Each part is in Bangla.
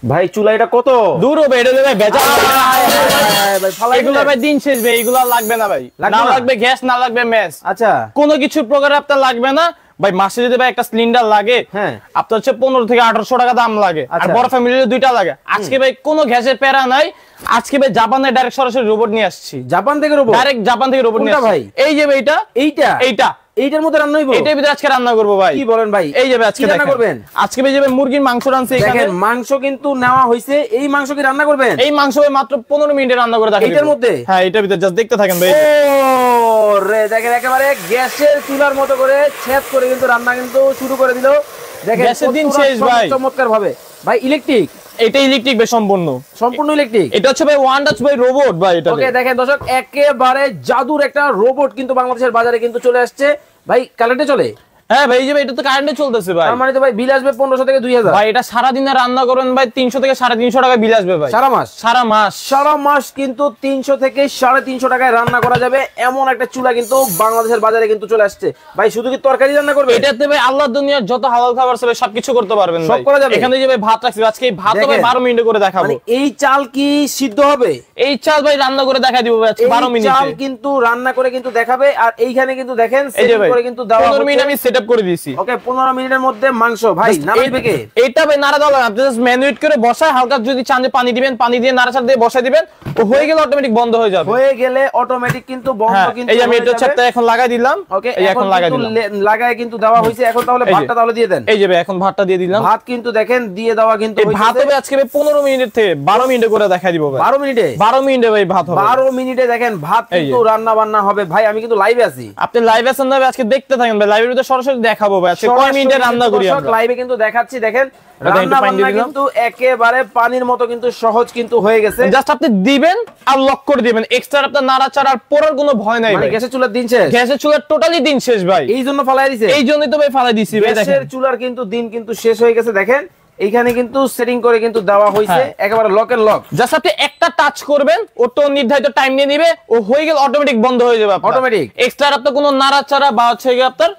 ভাই চুলা এটা কত দূর হবে, এটা ভাই বেচা এগুলো ভাই দিন শেষ ভাই, এগুলো লাগবে না ভাই, না লাগবে গ্যাস, না লাগবে মেস। আচ্ছা কোনো কিছু প্রকার আপনার লাগবে না ভাই। মাসে যদি ভাই একটা সিলিন্ডার লাগে, হ্যাঁ আপনার হচ্ছে 15 থেকে 1800 টাকা দাম লাগে, আর বড় ফ্যামিলির দুইটা লাগে। আজকে ভাই কোনো গ্যাসের প্যারা নাই, আজকে ভাই জাপানে ডাইরেক্ট সরাসরি রোবট নিয়ে আসছি। জাপান থেকে রোবট? ডাইরেক্ট জাপান থেকে রোবট নিয়ে আসছি ভাই। এই যে ভাই এইটা এইটার মধ্যে রান্না হইবো? এটার ভিতরে আজকে রান্না করব ভাই। কি বলেন ভাই? এই যে ভাই আজকে রান্না করবেন। আজকে ভাই যে মুরগির মাংস রান্নাছে এখানে। দেখেন মাংস কিন্তু নেওয়া হইছে, এই মাংস কি রান্না করবেন? এই মাংস ভাই মাত্র 15 মিনিটে রান্না করে দেখাবো। এটার মধ্যে? হ্যাঁ এটার ভিতরে জাস্ট দেখতে থাকেন ভাই। ও রে দেখেন একেবারে গ্যাসের চুলার মতো করে ছেদ করে কিন্তু রান্না কিন্তু শুরু করে দিল। দেখেন গ্যাসের দিন শেষ ভাই, চমৎকার ভাবে। ভাই ইলেকট্রিক? এটা ইলেকট্রিক ভাই, সম্পূর্ণ ইলেকট্রিক। এটা হচ্ছে ভাই ওয়ান টাচ ভাই রোবট ভাই। এটা ওকে দেখেন দর্শক একেবারে জাদুর একটা রোবট কিন্তু বাংলাদেশের বাজারে কিন্তু চলে আসছে ভাই। কারেন্টে চলে? হ্যাঁ ভাই, এই যে এটা তো কারেন্টে চলতেছে ভাই। তার মানে তো ভাই বিল আসবে 1500 থেকে 2000 ভাই। এটা সারা দিনে রান্না করেন ভাই 300 থেকে 350 টাকা বিল আসবে ভাই। সারা মাস? সারা মাস কিন্তু 300 থেকে 350 টাকায় রান্না করা যাবে এমন একটা চুলা কিন্তু বাংলাদেশের বাজারে কিন্তু চলে আসছে ভাই। শুধু কি তরকারি রান্না করবে? এটাতে ভাই আল্লাহর দুনিয়ার যত হালাল খাবার আছে সবকিছু করতে পারবেন সব ভাই। করা যাবে। এখানে যে ভাই ভাত রাখছি, আজকে এই ভাত ভাই 12 মিনিটে করে দেখাবো। মানে এই চাল কি সিদ্ধ হবে? এই চাল ভাই রান্না করে দেখাই দিব ভাই আজকে 12 মিনিটে। চাল কিন্তু রান্না করে কিন্তু দেখাবে। আর এইখানে কিন্তু দেখেন সেট করে কিন্তু দাও 15 মিনিট আমি সেটআপ করে দিয়েছি। ওকে 15 মিনিটের মধ্যে মাংস ভাই নাড়াবে কে? এটা ভাই নাড়া দাও, আপনি জাস্ট ম্যানুয়েট করে বসায় হালকা যদি চান যে পানি দিবেন, পানি দিয়ে নাড়াচাড়া দিয়ে বসায় দিবেন, ও হয়ে গেলে অটোমেটিক বন্ধ হয়ে যাবে। হয়ে গেলে অটোমেটিক কিন্তু বন্ধ কিন্তু। এই যে আমি এটা হচ্ছে এখন লাগাই দিলাম। ওকে এই এখন লাগাই দিলাম, লাগায় কিন্তু দেওয়া হইছে। এখন তাহলে ভাতটা তাহলে দিয়ে দেন। এই যে ভাই এখন ভাতটা দিয়ে দিলাম। ভাত কিন্তু দেখেন দিয়ে দেওয়া কিন্তু হইছে। ভাত হবে আজকে ভাই 15 মিনিট থেকে 12 মিনিটে করে দেখাই দিব ভাই। 12 মিনিটে? 12 মিনিটে ভাই ভাত হবে। 12 মিনিটে দেখেন ভাত কিন্তু রান্না বান্না হবে ভাই। আমি কিন্তু লাইভে আছি। আপনি লাইভে আছেন না ভাই? আজকে দেখতে থাকেন ভাই, লাইভের ভিতরে সরাসরি দেখাবো ভাই আজকে কয় মিনিটে রান্না করি আমরা। লাইভে কিন্তু দেখাচ্ছি। দেখেন রান্না বান্না কিন্তু একেবারে পানির মতো কিন্তু সহজ কিন্তু হয়ে গেছে। জাস্ট আপনি দিবেন আর লক করে দিবেন, এক্সট্রা আপনার নাড়াচাড়া আর পোড়ার কোনো ভয় নাই ভাই। গ্যাসের চুলার দিন শেষ? গ্যাসের চুলার টোটালি দিন শেষ ভাই। এই জন্য ফালাই দিছে? এই জন্যই তো ভাই ফালাই দিছি ভাই। গ্যাসের চুলার কিন্তু দিন কিন্তু শেষ হয়ে গেছে। দেখেন এইখানে কিন্তু সেটিং করে কিন্তু দেওয়া হয়েছে একেবারে লক এন্ড লক। জাস্ট আপনি একটা টাচ করবেন, ও তো নির্ধারিত টাইম নিয়ে নেবে, ও হয়ে গেল অটোমেটিক বন্ধ হয়ে যাবে। অটোমেটিক এক্সট্রা আপনার কোনো নাড়াচাড়া বা হচ্ছে আপনার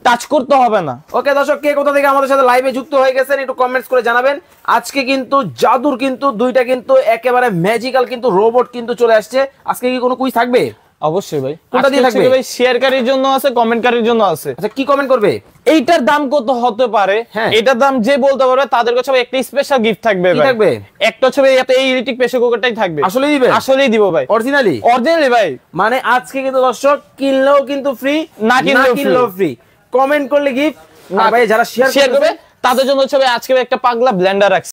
টাচ করতে হবে না। ওকে দর্শক কে কোথা থেকে আমাদের সাথে লাইভে যুক্ত হয়ে গেছেন একটু কমেন্টস করে জানাবেন। আজকে কিন্তু জাদুর কিন্তু দুইটা কিন্তু একেবারে ম্যাজিক্যাল কিন্তু রোবট কিন্তু চলে আসছে। আজকে কি কোনো কুইজ থাকবে? অবশ্যই ভাই। কোনটা দিয়ে থাকবে ভাই? শেয়ারকারীর জন্য আছে, কমেন্টকারীর জন্য আছে। আচ্ছা কি কমেন্ট করবে? এইটার দাম কত হতে পারে, এটার দাম যে বলতে পারবে তাদের কাছে একটা স্পেশাল গিফট থাকবে ভাই। কি থাকবে? একটা হচ্ছে ভাই এই ইলেকট্রিক প্রেসার কুকারটাই থাকবে। আসলেই দিবেন? আসলেই দিব ভাই, অরিজিনালি ভাই। মানে আজকে কিন্তু দর্শক কিনলেও কিন্তু ফ্রি, না কিনলেও ফ্রি। কমেন্ট করলে গিফট। না ভাই যারা শেয়ার করবে তাদের জন্য হচ্ছে ভাই আজকে একটা পাগলা ব্লেন্ডার রাখছি।